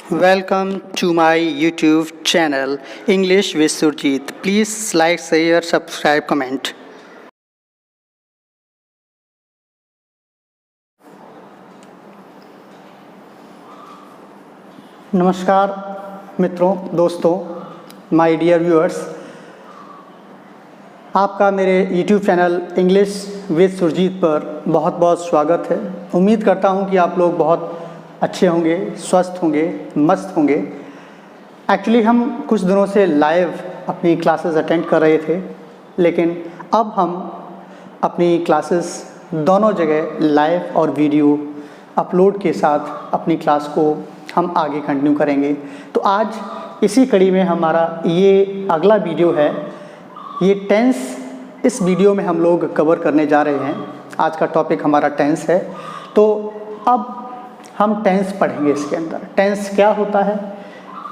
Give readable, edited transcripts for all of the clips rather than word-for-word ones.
Welcome to my YouTube channel English with Surjit. Please like, share, subscribe, comment. नमस्कार मित्रों, दोस्तों, my dear viewers, आपका मेरे YouTube channel English with Surjeet पर बहुत बहुत स्वागत है। उम्मीद करता हूं कि आप लोग बहुत अच्छे होंगे, स्वस्थ होंगे, मस्त होंगे। एक्चुअली हम कुछ दिनों से लाइव अपनी क्लासेस अटेंड कर रहे थे, लेकिन अब हम अपनी क्लासेस दोनों जगह लाइव और वीडियो अपलोड के साथ अपनी क्लास को हम आगे कंटिन्यू करेंगे। तो आज इसी कड़ी में हमारा ये अगला वीडियो है। ये टेंस इस वीडियो में हम लोग कवर करने जा रहे हैं। आज का टॉपिक हमारा टेंस है। तो अब हम टेंस पढ़ेंगे। इसके अंदर टेंस क्या होता है,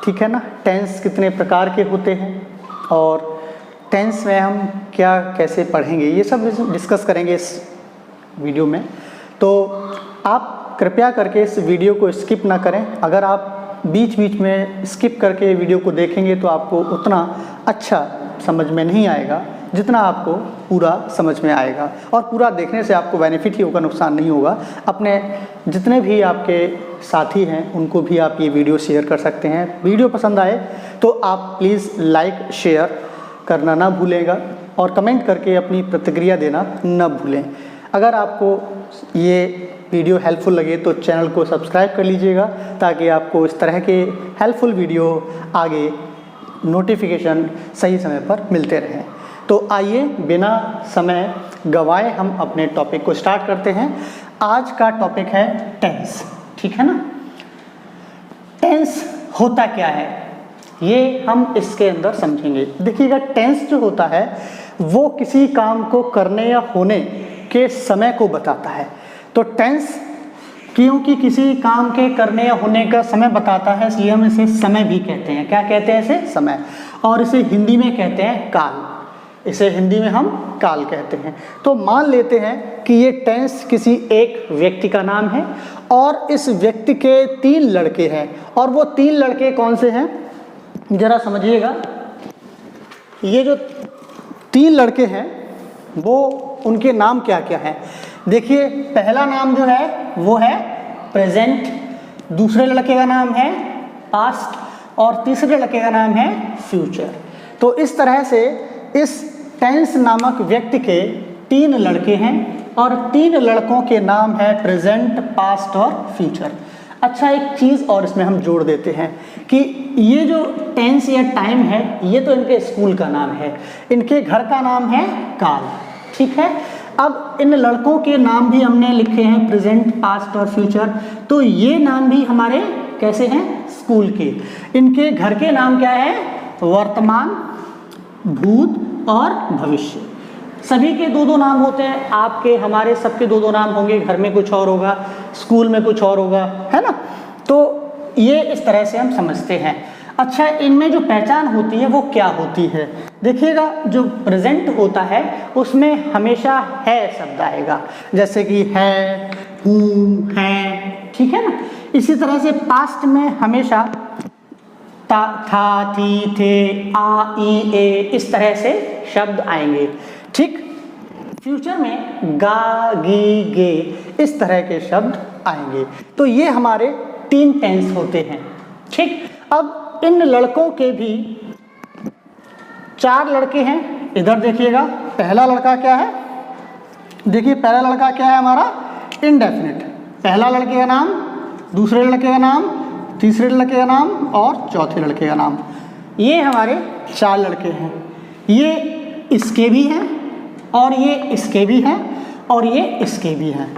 ठीक है ना, टेंस कितने प्रकार के होते हैं और टेंस में हम क्या कैसे पढ़ेंगे, ये सब डिस्कस करेंगे इस वीडियो में। तो आप कृपया करके इस वीडियो को स्किप ना करें। अगर आप बीच बीच में स्किप करके वीडियो को देखेंगे तो आपको उतना अच्छा समझ में नहीं आएगा जितना आपको पूरा समझ में आएगा, और पूरा देखने से आपको बेनिफिट ही होगा, नुकसान नहीं होगा। अपने जितने भी आपके साथी हैं उनको भी आप ये वीडियो शेयर कर सकते हैं। वीडियो पसंद आए तो आप प्लीज़ लाइक शेयर करना ना भूलेगा और कमेंट करके अपनी प्रतिक्रिया देना न भूलें। अगर आपको ये वीडियो हेल्पफुल लगे तो चैनल को सब्सक्राइब कर लीजिएगा, ताकि आपको इस तरह के हेल्पफुल वीडियो आगे नोटिफिकेशन सही समय पर मिलते रहें। तो आइए बिना समय गवाए हम अपने टॉपिक को स्टार्ट करते हैं। आज का टॉपिक है टेंस, ठीक है ना। टेंस होता क्या है ये हम इसके अंदर समझेंगे। देखिएगा, टेंस जो होता है वो किसी काम को करने या होने के समय को बताता है। तो टेंस क्योंकि किसी काम के करने या होने का समय बताता है, इसलिए हम इसे समय भी कहते हैं। क्या कहते हैं इसे? समय। और इसे हिंदी में कहते हैं काल। इसे हिंदी में हम काल कहते हैं। तो मान लेते हैं कि ये टेंस किसी एक व्यक्ति का नाम है और इस व्यक्ति के 3 लड़के हैं। और वो 3 लड़के कौन से हैं जरा समझिएगा। ये जो 3 लड़के हैं वो उनके नाम क्या क्या हैं। देखिए, पहला नाम जो है वो है प्रेजेंट, दूसरे लड़के का नाम है पास्ट और तीसरे लड़के का नाम है फ्यूचर। तो इस तरह से इस टेंस नामक व्यक्ति के 3 लड़के हैं और 3 लड़कों के नाम है प्रेजेंट, पास्ट और फ्यूचर। अच्छा, एक चीज़ और इसमें हम जोड़ देते हैं कि ये जो टेंस या टाइम है ये तो इनके स्कूल का नाम है, इनके घर का नाम है काल, ठीक है। अब इन लड़कों के नाम भी हमने लिखे हैं प्रेजेंट, पास्ट और फ्यूचर। तो ये नाम भी हमारे कैसे हैं? स्कूल के। इनके घर के नाम क्या है? वर्तमान, भूत और भविष्य। सभी के 2-2 नाम होते हैं। आपके, हमारे, सबके 2-2 नाम होंगे। घर में कुछ और होगा, स्कूल में कुछ और होगा, है ना। तो ये इस तरह से हम समझते हैं। अच्छा, इनमें जो पहचान होती है वो क्या होती है? देखिएगा, जो प्रेजेंट होता है उसमें हमेशा है शब्द आएगा, जैसे कि है, हूँ, है, ठीक है ना। इसी तरह से पास्ट में हमेशा था, थी, थे, आ, ई, ए, इस तरह से शब्द आएंगे, ठीक। फ्यूचर में गा, गी, गे, इस तरह के शब्द आएंगे। तो ये हमारे 3 टेंस होते हैं, ठीक। अब इन लड़कों के भी 4 लड़के हैं। इधर देखिएगा, पहला लड़का क्या है? देखिए, पहला लड़का क्या है हमारा? इंडेफिनिट। पहला लड़के का नाम, दूसरे लड़के का नाम, तीसरे लड़के का नाम और चौथे लड़के का नाम। ये हमारे 4 लड़के हैं। ये इसके भी हैं और ये इसके भी हैं और ये इसके भी हैं।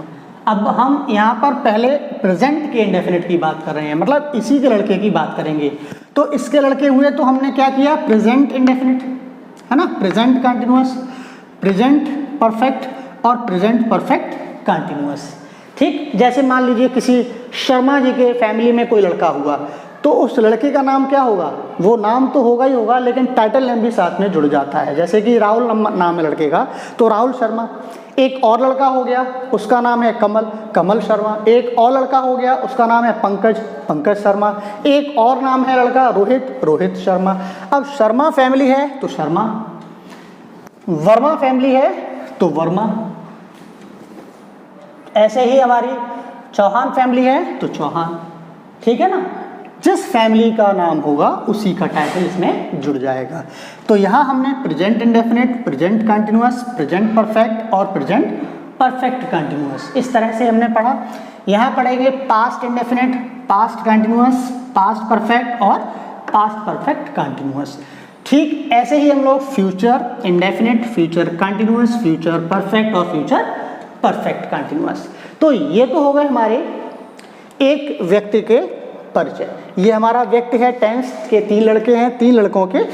अब हम यहाँ पर पहले प्रेजेंट के इंडेफिनिट की बात कर रहे हैं, मतलब इसी के लड़के की बात करेंगे। तो इसके लड़के हुए तो हमने क्या किया? प्रेजेंट इंडेफिनिट, है ना, प्रेजेंट कंटिन्यूअस, प्रेजेंट परफेक्ट और प्रेजेंट परफेक्ट कंटिन्यूअस, ठीक। जैसे मान लीजिए किसी शर्मा जी के फैमिली में कोई लड़का हुआ तो उस लड़के का नाम क्या होगा, वो नाम तो होगा ही होगा, लेकिन टाइटल नेम भी साथ में जुड़ जाता है। जैसे कि राहुल नाम है लड़के का, तो राहुल शर्मा। एक और लड़का हो गया, उसका नाम है कमल, कमल शर्मा। एक और लड़का हो गया, उसका नाम है पंकज, पंकज शर्मा। एक और नाम है लड़का रोहित, रोहित शर्मा। अब शर्मा फैमिली है तो शर्मा, वर्मा फैमिली है तो वर्मा। ऐसे ही हमारी चौहान फैमिली है तो चौहान। ठीक है ना, जिस फैमिली का नाम होगा उसी का टाइटल इसमें जुड़ जाएगा। तो यहाँ हमने present indefinite, present continuous, present perfect और प्रेजेंट परफेक्ट कंटिन्यूअस इस तरह से हमने पढ़ा। यहाँ पढ़ेंगे past indefinite, past continuous, past perfect और पास्ट परफेक्ट कंटिन्यूअस। ठीक ऐसे ही हम लोग future indefinite, future continuous, future perfect और फ्यूचर परफेक्ट कंटिन्यूअस। तो ये तो हो गए हमारे एक व्यक्ति के परिचय। ये हमारा व्यक्ति है, टेंस के 3 लड़के हैं, 3 लड़कों के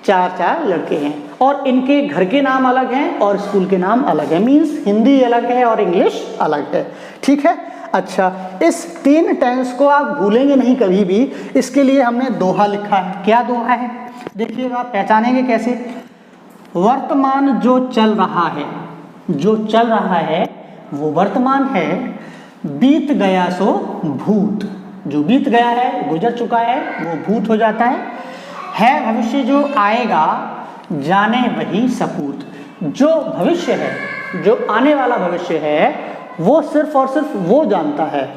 4 लड़के हैं, और इनके घर के नाम अलग हैं और स्कूल के नाम अलग है। मीन्स हिंदी अलग है और इंग्लिश अलग है। ठीक है, अच्छा, इस 3 टेंस को आप भूलेंगे नहीं कभी भी, इसके लिए हमने दोहा लिखा है। क्या दोहा है देखिएगा, पहचानेंगे कैसे। वर्तमान जो चल रहा है, जो चल रहा है वो वर्तमान है, बीत गया सो भूत। जो बीत गया है, गुजर चुका है, वो भूत हो जाता है भविष्य जो आएगा, जाने वही सपूत। जो भविष्य है, जो आने वाला भविष्य है, वो सिर्फ और सिर्फ वो जानता है।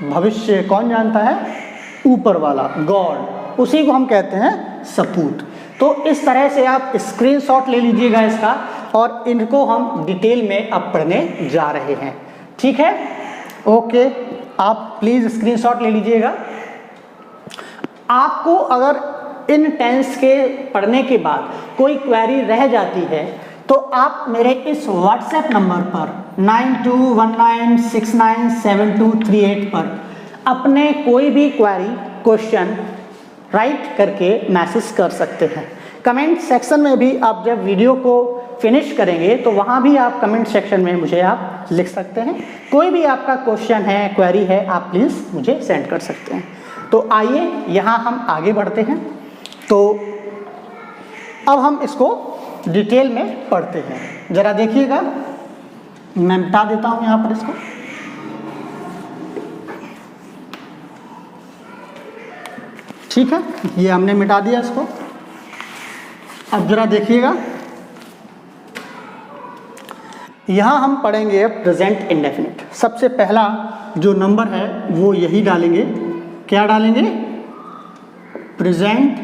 भविष्य कौन जानता है? ऊपर वाला, गॉड, उसी को हम कहते हैं सपूत। तो इस तरह से आप स्क्रीनशॉट ले लीजिएगा इसका, और इनको हम डिटेल में अब पढ़ने जा रहे हैं। ठीक है, ओके, आप प्लीज स्क्रीनशॉट ले लीजिएगा। आपको अगर इन टेंस के पढ़ने के बाद कोई क्वेरी रह जाती है तो आप मेरे इस व्हाट्सएप नंबर पर 9219697238 पर अपने कोई भी क्वेरी, क्वेश्चन राइट करके मैसेज कर सकते हैं। कमेंट सेक्शन में भी आप जब वीडियो को फिनिश करेंगे तो वहाँ भी आप कमेंट सेक्शन में मुझे आप लिख सकते हैं। कोई भी आपका क्वेश्चन है, क्वेरी है, आप प्लीज़ मुझे सेंड कर सकते हैं। तो आइए यहाँ हम आगे बढ़ते हैं। तो अब हम इसको डिटेल में पढ़ते हैं। ज़रा देखिएगा, मैं मिटा देता हूँ यहाँ पर इसको। ठीक है, ये हमने मिटा दिया इसको। अब जरा देखिएगा, यहाँ हम पढ़ेंगे प्रेजेंट इंडेफिनिट। सबसे पहला जो नंबर है वो यही डालेंगे। क्या डालेंगे? Present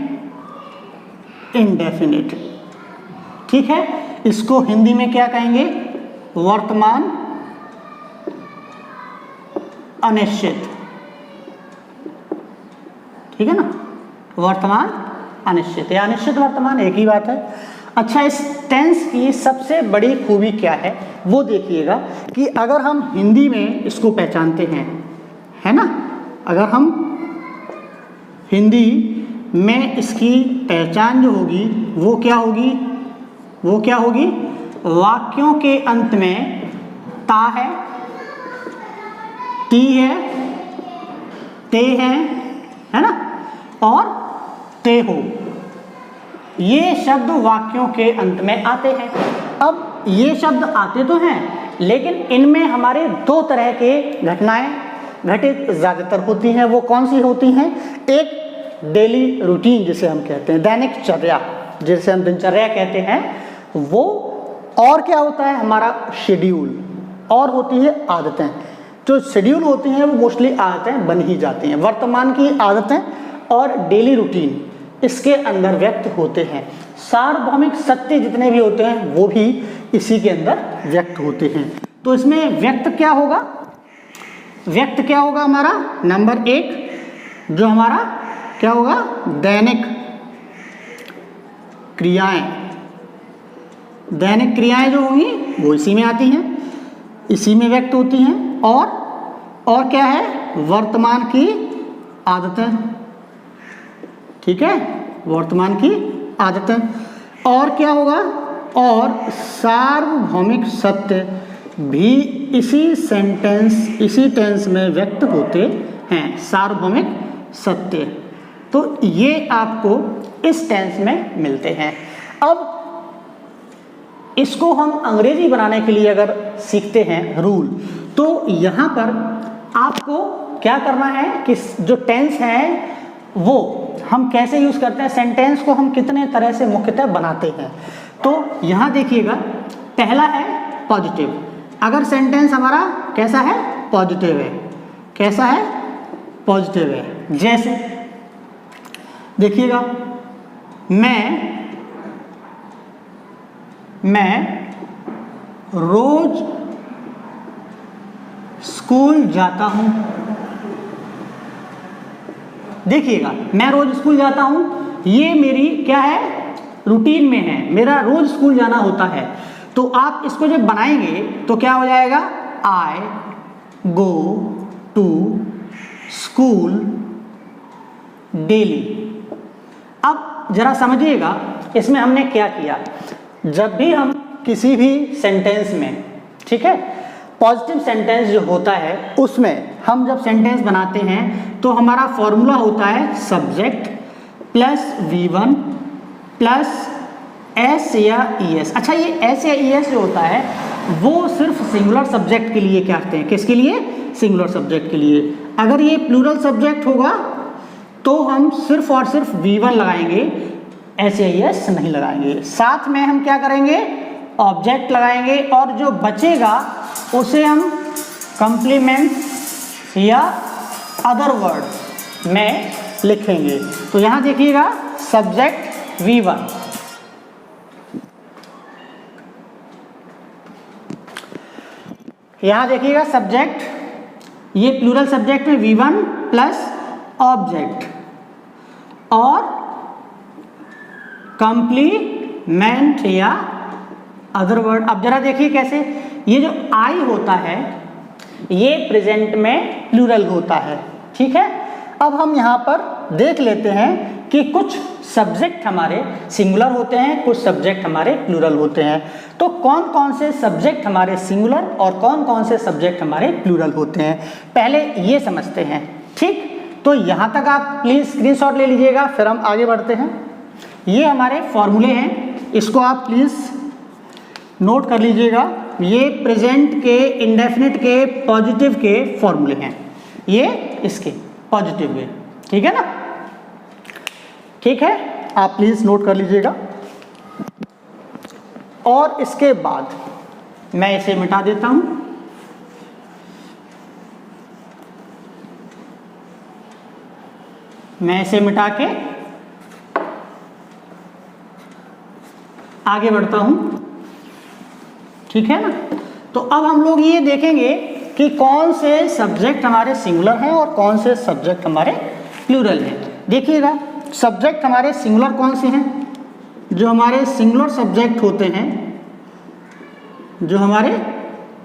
indefinite. ठीक है, इसको हिंदी में क्या कहेंगे? वर्तमान अनिश्चित। ठीक है ना, वर्तमान अनिश्चित या अनिश्चित वर्तमान एक ही बात है। अच्छा, इस टेंस की सबसे बड़ी खूबी क्या है वो देखिएगा कि अगर हम हिंदी में इसको पहचानते हैं, है ना, अगर हम हिंदी में इसकी पहचान जो होगी वो क्या होगी? वो क्या होगी? वाक्यों के अंत में ता है, ती है, ते है ना, और ते हो। ये शब्द वाक्यों के अंत में आते हैं। अब ये शब्द आते तो हैं, लेकिन इनमें हमारे 2 तरह के घटनाएं घटित ज़्यादातर होती हैं। वो कौन सी होती हैं? एक डेली रूटीन जिसे हम कहते हैं, दैनिक चर्या जिसे हम दिनचर्या कहते हैं, वो, और क्या होता है हमारा शेड्यूल, और होती है आदतें। जो शेड्यूल होती हैं वो मोस्टली आदतें बन ही जाती हैं। वर्तमान की आदतें और डेली रूटीन इसके अंदर व्यक्त होते हैं। सार्वभौमिक सत्य जितने भी होते हैं वो भी इसी के अंदर व्यक्त होते हैं। तो इसमें व्यक्त क्या होगा? व्यक्त क्या होगा हमारा? नंबर 1 जो हमारा क्या होगा? दैनिक क्रियाएं। दैनिक क्रियाएं जो होंगी वो इसी में आती हैं, इसी में व्यक्त होती हैं। और क्या है? वर्तमान की आदतें। ठीक है, वर्तमान की आदतें। और क्या होगा? और सार्वभौमिक सत्य भी इसी टेंस में व्यक्त होते हैं। सार्वभौमिक सत्य। तो ये आपको इस टेंस में मिलते हैं। अब इसको हम अंग्रेजी बनाने के लिए अगर सीखते हैं रूल, तो यहाँ पर आपको क्या करना है कि जो टेंस है वो हम कैसे यूज करते हैं, सेंटेंस को हम कितने तरह से मुख्यतः बनाते हैं। तो यहाँ देखिएगा, पहला है पॉजिटिव। अगर सेंटेंस हमारा कैसा है, पॉजिटिव है, कैसा है, पॉजिटिव है। जैसे देखिएगा, मैं रोज स्कूल जाता हूं। देखिएगा, मैं रोज स्कूल जाता हूं, ये मेरी क्या है, रूटीन में है, मेरा रोज स्कूल जाना होता है। तो आप इसको जब बनाएंगे तो क्या हो जाएगा, आई गो टू स्कूल डेली। अब जरा समझिएगा इसमें हमने क्या किया। जब भी हम किसी भी सेंटेंस में, ठीक है, पॉजिटिव सेंटेंस जो होता है उसमें हम जब सेंटेंस बनाते हैं तो हमारा फॉर्मूला होता है subject plus V1 plus S या ES। अच्छा, ये एस या ES जो होता है वो सिर्फ सिंगुलर सब्जेक्ट के लिए क्या कहते हैं, किसके लिए, सिंगुलर सब्जेक्ट के लिए। अगर ये प्लूरल सब्जेक्ट होगा तो हम सिर्फ और सिर्फ V1 लगाएंगे, एस या ES नहीं लगाएंगे। साथ में हम क्या करेंगे, ऑब्जेक्ट लगाएंगे और जो बचेगा उसे हम कंप्लीमेंट या अदर वर्ड में लिखेंगे। तो यहां देखिएगा, सब्जेक्ट V1, यहां देखिएगा सब्जेक्ट, ये प्लूरल सब्जेक्ट में V1 प्लस ऑब्जेक्ट और कंप्लीमेंट या अदर वर्ड। अब जरा देखिए कैसे, ये जो आई होता है ये प्रेजेंट में प्लूरल होता है, ठीक है। अब हम यहाँ पर देख लेते हैं कि कुछ सब्जेक्ट हमारे सिंगुलर होते हैं, कुछ सब्जेक्ट हमारे प्लूरल होते हैं। तो कौन कौन से सब्जेक्ट हमारे सिंगुलर और कौन कौन से सब्जेक्ट हमारे प्लूरल होते हैं, पहले ये समझते हैं, ठीक। तो यहाँ तक आप प्लीज स्क्रीनशॉट ले लीजिएगा, फिर हम आगे बढ़ते हैं। ये हमारे फॉर्मूले हैं, इसको आप प्लीज नोट कर लीजिएगा। ये प्रेजेंट के, इंडेफिनिट के, पॉजिटिव के फॉर्मूले हैं, ये इसके पॉजिटिव के, ठीक है ना, ठीक है, आप प्लीज नोट कर लीजिएगा। और इसके बाद मैं इसे मिटा देता हूं। मैं इसे मिटा के आगे बढ़ता हूं, ठीक है ना। तो अब हम लोग ये देखेंगे कि कौन से सब्जेक्ट हमारे सिंगुलर हैं और कौन से सब्जेक्ट हमारे प्लूरल हैं। देखिएगा, सब्जेक्ट हमारे सिंगुलर कौन से हैं, जो हमारे सिंगुलर सब्जेक्ट होते हैं, जो हमारे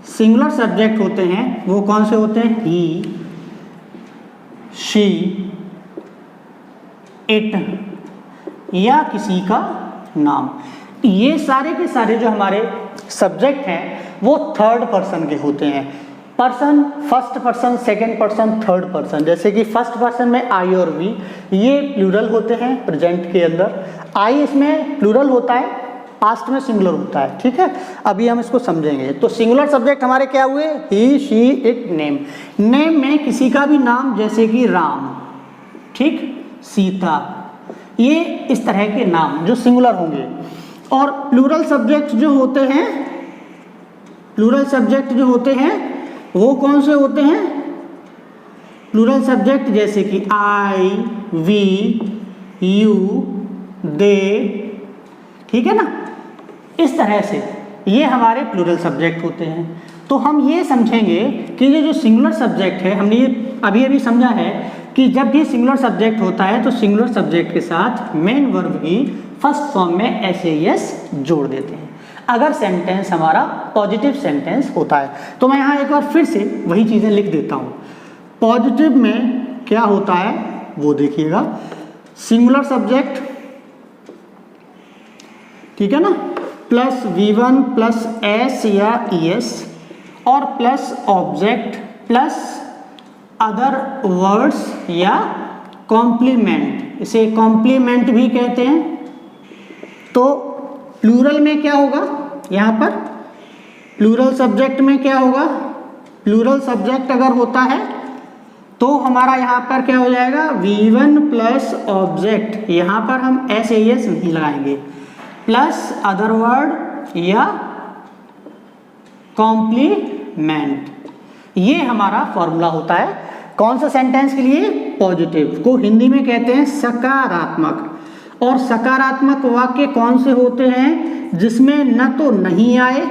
सिंगुलर सब्जेक्ट होते हैं वो कौन से होते हैं, ही, शी, इट या किसी का नाम। ये सारे के सारे जो हमारे सब्जेक्ट हैं वो थर्ड पर्सन के होते हैं। Person, first person, second person, third person. जैसे कि फर्स्ट पर्सन में आई और वी, ये प्लूरल होते हैं प्रेजेंट के अंदर। आई इसमें प्लूरल होता है, पास्ट में सिंगुलर होता है, ठीक है। अभी हम इसको समझेंगे। तो सिंगुलर सब्जेक्ट हमारे क्या हुए, ही, शी, इट, नेम। नेम में किसी का भी नाम, जैसे कि राम, ठीक, सीता, ये इस तरह के नाम जो सिंगुलर होंगे। और प्लूरल सब्जेक्ट जो होते हैं, प्लूरल सब्जेक्ट जो होते हैं वो कौन से होते हैं, प्लूरल सब्जेक्ट जैसे कि आई, वी, यू, दे, ठीक है ना, इस तरह से ये हमारे प्लूरल सब्जेक्ट होते हैं। तो हम ये समझेंगे कि ये जो सिंगुलर सब्जेक्ट है, हमने ये अभी अभी समझा है कि जब भी सिंगुलर सब्जेक्ट होता है तो सिंगुलर सब्जेक्ट के साथ मेन वर्ब की फर्स्ट फॉर्म में एस या एस जोड़ देते हैं अगर सेंटेंस हमारा पॉजिटिव सेंटेंस होता है। तो मैं यहाँ एक बार फिर से वही चीज़ें लिख देता हूँ। पॉजिटिव में क्या होता है वो देखिएगा, सिंगुलर सब्जेक्ट, ठीक है ना, प्लस V1 प्लस एस या ES और plus object plus other words या कॉम्प्लीमेंट, इसे कॉम्प्लीमेंट भी कहते हैं। तो प्लूरल में क्या होगा, यहाँ पर प्लूरल सब्जेक्ट में क्या होगा, प्लूरल सब्जेक्ट अगर होता है तो हमारा यहाँ पर क्या हो जाएगा, V1 प्लस ऑब्जेक्ट, यहाँ पर हम SAS नहीं लगाएंगे, प्लस अदर वर्ड या कॉम्प्लीमेंट। ये हमारा फॉर्मूला होता है कौन सा सेंटेंस के लिए, पॉजिटिव को हिंदी में कहते हैं सकारात्मक। और सकारात्मक वाक्य कौन से होते हैं, जिसमें न तो नहीं आए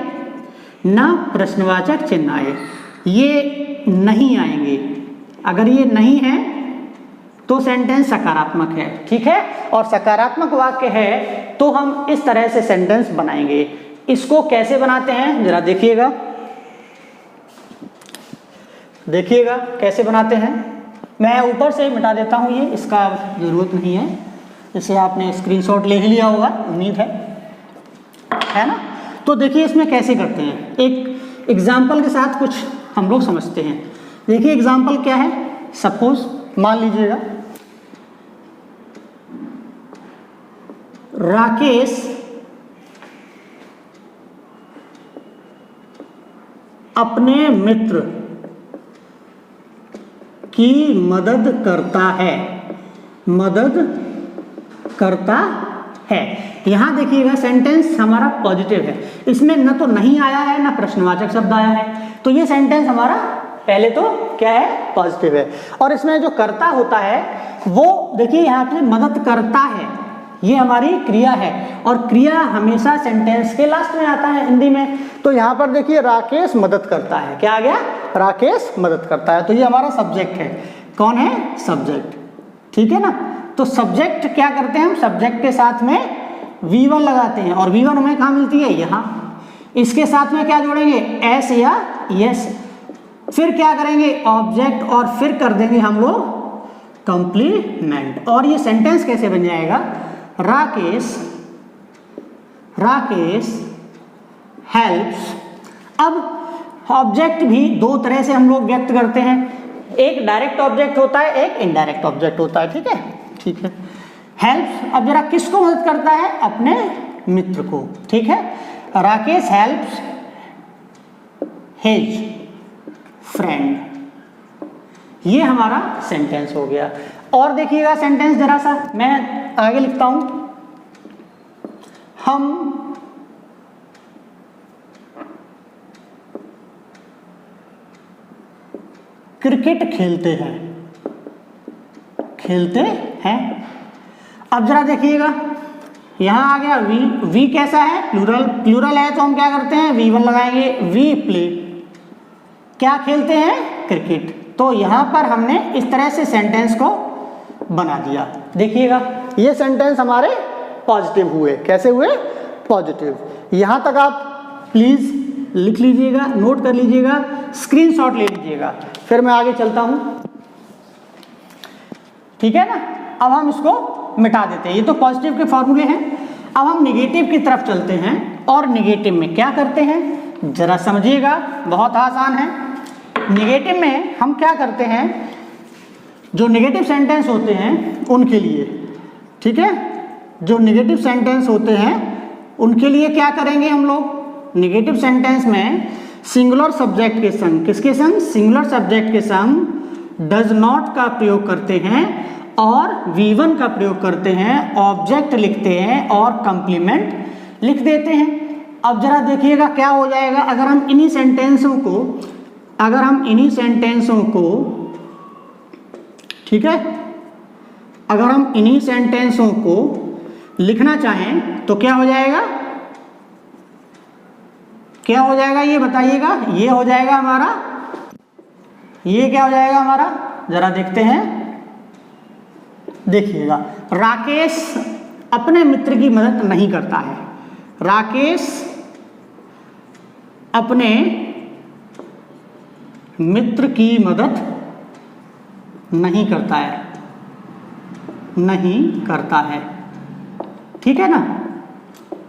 न प्रश्नवाचक चिन्ह आए, ये नहीं आएंगे। अगर ये नहीं है तो सेंटेंस सकारात्मक है, ठीक है। और सकारात्मक वाक्य है तो हम इस तरह से सेंटेंस बनाएंगे। इसको कैसे बनाते हैं जरा देखिएगा, देखिएगा कैसे बनाते हैं। मैं ऊपर से मिटा देता हूँ, ये इसका जरूरत नहीं है, इसे आपने स्क्रीनशॉट ले ही लिया होगा उम्मीद है ना। तो देखिए इसमें कैसे करते हैं, एक एग्जाम्पल के साथ कुछ हम लोग समझते हैं। देखिए एग्जाम्पल क्या है, सपोज मान लीजिएगा राकेश अपने मित्र की मदद करता है, मदद करता है। यहां देखिएगा सेंटेंस हमारा पॉजिटिव है, इसमें न तो नहीं आया है ना प्रश्नवाचक शब्द आया है, तो ये सेंटेंस हमारा पहले तो क्या है, पॉजिटिव है। और इसमें जो करता होता है वो देखिए यहाँ पे मदद करता है, ये हमारी क्रिया है, और क्रिया हमेशा सेंटेंस के लास्ट में आता है हिंदी में। तो यहाँ पर देखिए राकेश मदद करता है, क्या आ गया, राकेश मदद करता है। तो ये हमारा सब्जेक्ट है, कौन है, सब्जेक्ट, ठीक है ना। तो सब्जेक्ट क्या करते हैं हम, सब्जेक्ट के साथ में V1 लगाते हैं, और V1 हमें कहाँ मिलती है, यहाँ। इसके साथ में क्या जोड़ेंगे, S या yes, फिर क्या करेंगे ऑब्जेक्ट, और फिर कर देंगे हम लोग कंप्लीमेंट। और ये सेंटेंस कैसे बन जाएगा, राकेश हेल्प्स। अब ऑब्जेक्ट भी दो तरह से हम लोग व्यक्त करते हैं, एक डायरेक्ट ऑब्जेक्ट होता है, एक इनडायरेक्ट ऑब्जेक्ट होता है, ठीक है, ठीक है। हेल्प्स अब जरा किसको मदद करता है, अपने मित्र को, ठीक है। राकेश हेल्प्स हिज फ्रेंड, ये हमारा सेंटेंस हो गया। और देखिएगा सेंटेंस जरा सा मैं आगे लिखता हूं, हम क्रिकेट खेलते हैं। अब जरा देखिएगा यहां आ गया वी कैसा है, प्लूरल है, तो हम क्या करते हैं V1 लगाएंगे, वी प्ले, क्या खेलते हैं, क्रिकेट। तो यहां पर हमने इस तरह से सेंटेंस को बना दिया। देखिएगा ये सेंटेंस हमारे पॉजिटिव हुए, कैसे हुए, पॉजिटिव। यहां तक आप प्लीज लिख लीजिएगा, नोट कर लीजिएगा, स्क्रीनशॉट ले लीजिएगा, फिर मैं आगे चलता हूं, ठीक है ना। अब हम इसको मिटा देते हैं, ये तो पॉजिटिव के फॉर्मूले हैं। अब हम निगेटिव की तरफ चलते हैं, और निगेटिव में क्या करते हैं जरा समझिएगा, बहुत आसान है। निगेटिव में हम क्या करते हैं, जो निगेटिव सेंटेंस होते हैं उनके लिए, ठीक है, जो निगेटिव सेंटेंस होते हैं उनके लिए क्या करेंगे हम लोग, निगेटिव सेंटेंस में सिंगुलर सब्जेक्ट के संग, किसके संग, सिंगुलर सब्जेक्ट के संग डज नॉट का प्रयोग करते हैं, और V1 का प्रयोग करते हैं, ऑब्जेक्ट लिखते हैं, और कंप्लीमेंट लिख देते हैं। अब जरा देखिएगा क्या हो जाएगा, अगर हम इन्हीं सेंटेंसों को, ठीक है, अगर हम इन्हीं सेंटेंसों को लिखना चाहें तो क्या हो जाएगा, क्या हो जाएगा ये बताइएगा, ये हो जाएगा हमारा, ये क्या हो जाएगा हमारा, जरा देखते हैं। देखिएगा राकेश अपने मित्र की मदद नहीं करता है, राकेश अपने मित्र की मदद नहीं करता है, नहीं करता है, ठीक है ना।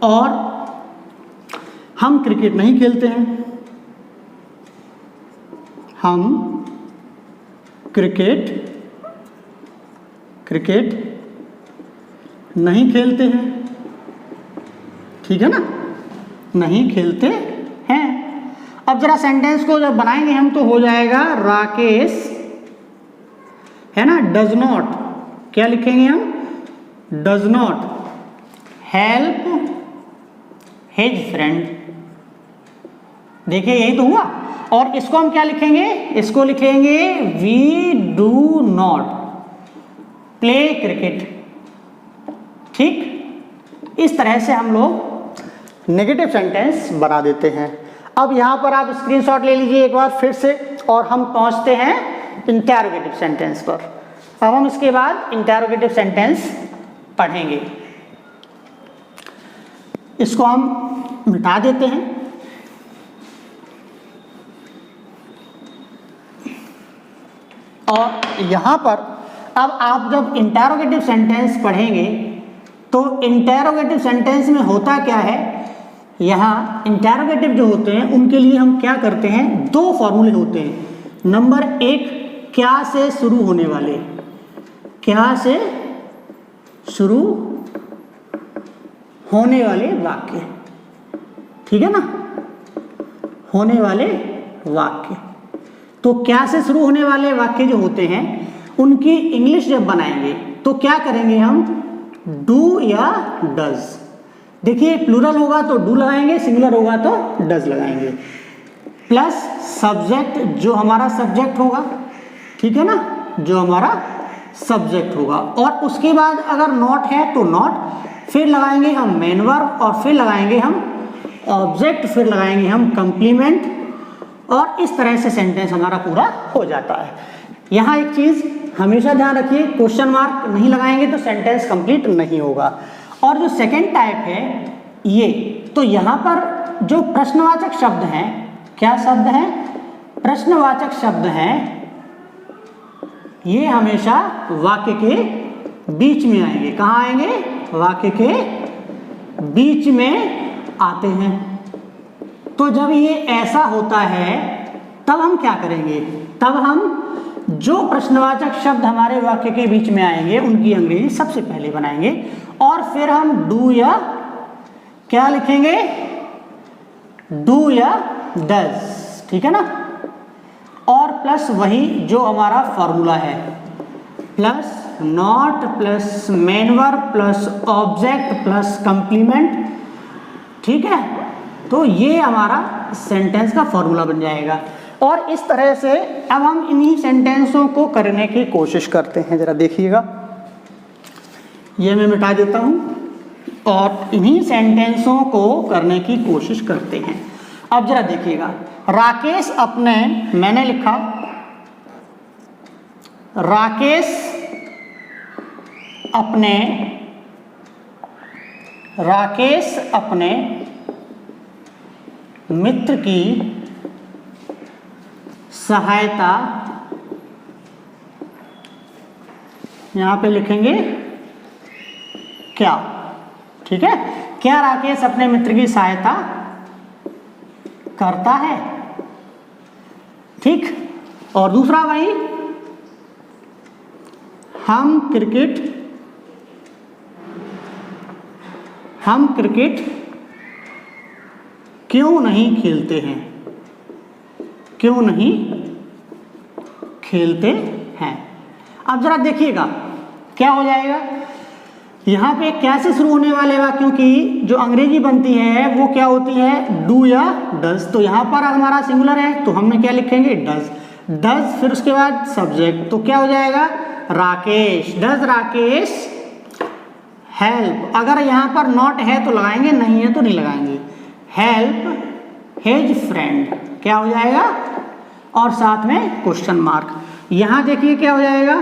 और हम क्रिकेट नहीं खेलते हैं, हम क्रिकेट क्रिकेट नहीं खेलते हैं, ठीक है ना, नहीं खेलते हैं। अब जरा सेंटेंस को जब बनाएंगे हम तो हो जाएगा राकेश, है ना, डज नॉट, क्या लिखेंगे हम, does not help his friend. देखिए यही तो हुआ। और इसको हम क्या लिखेंगे, इसको लिखेंगे we do not play cricket. ठीक, इस तरह से हम लोग नेगेटिव सेंटेंस बना देते हैं। अब यहाँ पर आप स्क्रीनशॉट ले लीजिए एक बार फिर से, और हम पहुँचते हैं इंटरोगेटिव सेंटेंस पर। अब हम इसके बाद इंटरोगेटिव सेंटेंस पढ़ेंगे। इसको हम मिटा देते हैं। और यहाँ पर अब आप जब इंटरोगेटिव सेंटेंस पढ़ेंगे तो इंटरोगेटिव सेंटेंस में होता क्या है, यहाँ इंटरोगेटिव जो होते हैं उनके लिए हम क्या करते हैं, दो फॉर्मूले होते हैं। नंबर एक, क्या से शुरू होने वाले, क्या से शुरू होने वाले वाक्य, ठीक है ना, होने वाले वाक्य। तो क्या से शुरू होने वाले वाक्य जो होते हैं उनकी इंग्लिश जब बनाएंगे तो क्या करेंगे हम, डू या डज। देखिए प्लूरल होगा तो डू लगाएंगे, सिंगुलर होगा तो डज लगाएंगे, प्लस सब्जेक्ट जो हमारा सब्जेक्ट होगा, ठीक है ना, जो हमारा सब्जेक्ट होगा। और उसके बाद अगर नॉट है तो नॉट, फिर लगाएंगे हम मेन वर्ब, और फिर लगाएंगे हम ऑब्जेक्ट, फिर लगाएंगे हम कंप्लीमेंट, और इस तरह से सेंटेंस हमारा पूरा हो जाता है। यहाँ एक चीज़ हमेशा ध्यान रखिए, क्वेश्चन मार्क नहीं लगाएंगे तो सेंटेंस कंप्लीट नहीं होगा। और जो सेकेंड टाइप है ये, तो यहाँ पर जो प्रश्नवाचक शब्द हैं, क्या शब्द हैं, प्रश्नवाचक शब्द हैं, ये हमेशा वाक्य के बीच में आएंगे। कहाँ आएंगे, वाक्य के बीच में आते हैं। तो जब ये ऐसा होता है तब हम क्या करेंगे, तब हम जो प्रश्नवाचक शब्द हमारे वाक्य के बीच में आएंगे उनकी अंग्रेजी सबसे पहले बनाएंगे, और फिर हम डू या क्या लिखेंगे, डू या डज, ठीक है ना, और प्लस वही जो हमारा फॉर्मूला है, plus not plus main verb plus object plus complement, ठीक है। तो ये हमारा सेंटेंस का फॉर्मूला बन जाएगा। और इस तरह से अब हम इन्हीं सेंटेंसों को करने की कोशिश करते हैं। जरा देखिएगा, ये मैं मिटा देता हूँ, और इन्हीं सेंटेंसों को करने की कोशिश करते हैं। अब जरा देखिएगा, राकेश अपने, मैंने लिखा राकेश अपने मित्र की सहायता, यहां पे लिखेंगे क्या, ठीक है, क्या राकेश अपने मित्र की सहायता करता है, ठीक। और दूसरा वही, हम क्रिकेट क्यों नहीं खेलते हैं, क्यों नहीं खेलते हैं। अब जरा देखिएगा क्या हो जाएगा, यहाँ पे क्या से शुरू होने वाले वाक्यों की जो अंग्रेजी बनती है वो क्या होती है, डू या डज। तो यहाँ पर हमारा सिंगुलर है तो हमने क्या लिखेंगे, डज, डज, फिर उसके बाद सब्जेक्ट, तो क्या हो जाएगा, राकेश, डज राकेश हेल्प। अगर यहाँ पर नॉट है तो लगाएंगे, नहीं है तो नहीं लगाएंगे, हेल्प हिज फ्रेंड, क्या हो जाएगा, और साथ में क्वेश्चन मार्क। यहाँ देखिए क्या हो जाएगा,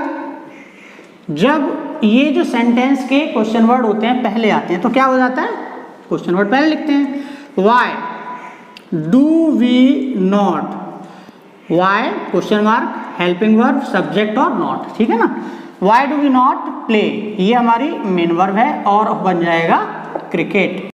जब ये जो सेंटेंस के क्वेश्चन वर्ड होते हैं पहले आते हैं तो क्या हो जाता है, क्वेश्चन वर्ड पहले लिखते हैं। Why do we not, why question mark, helping verb, subject और नॉट, ठीक है ना। Why do we not play, ये हमारी मेन वर्ब है और बन जाएगा क्रिकेट।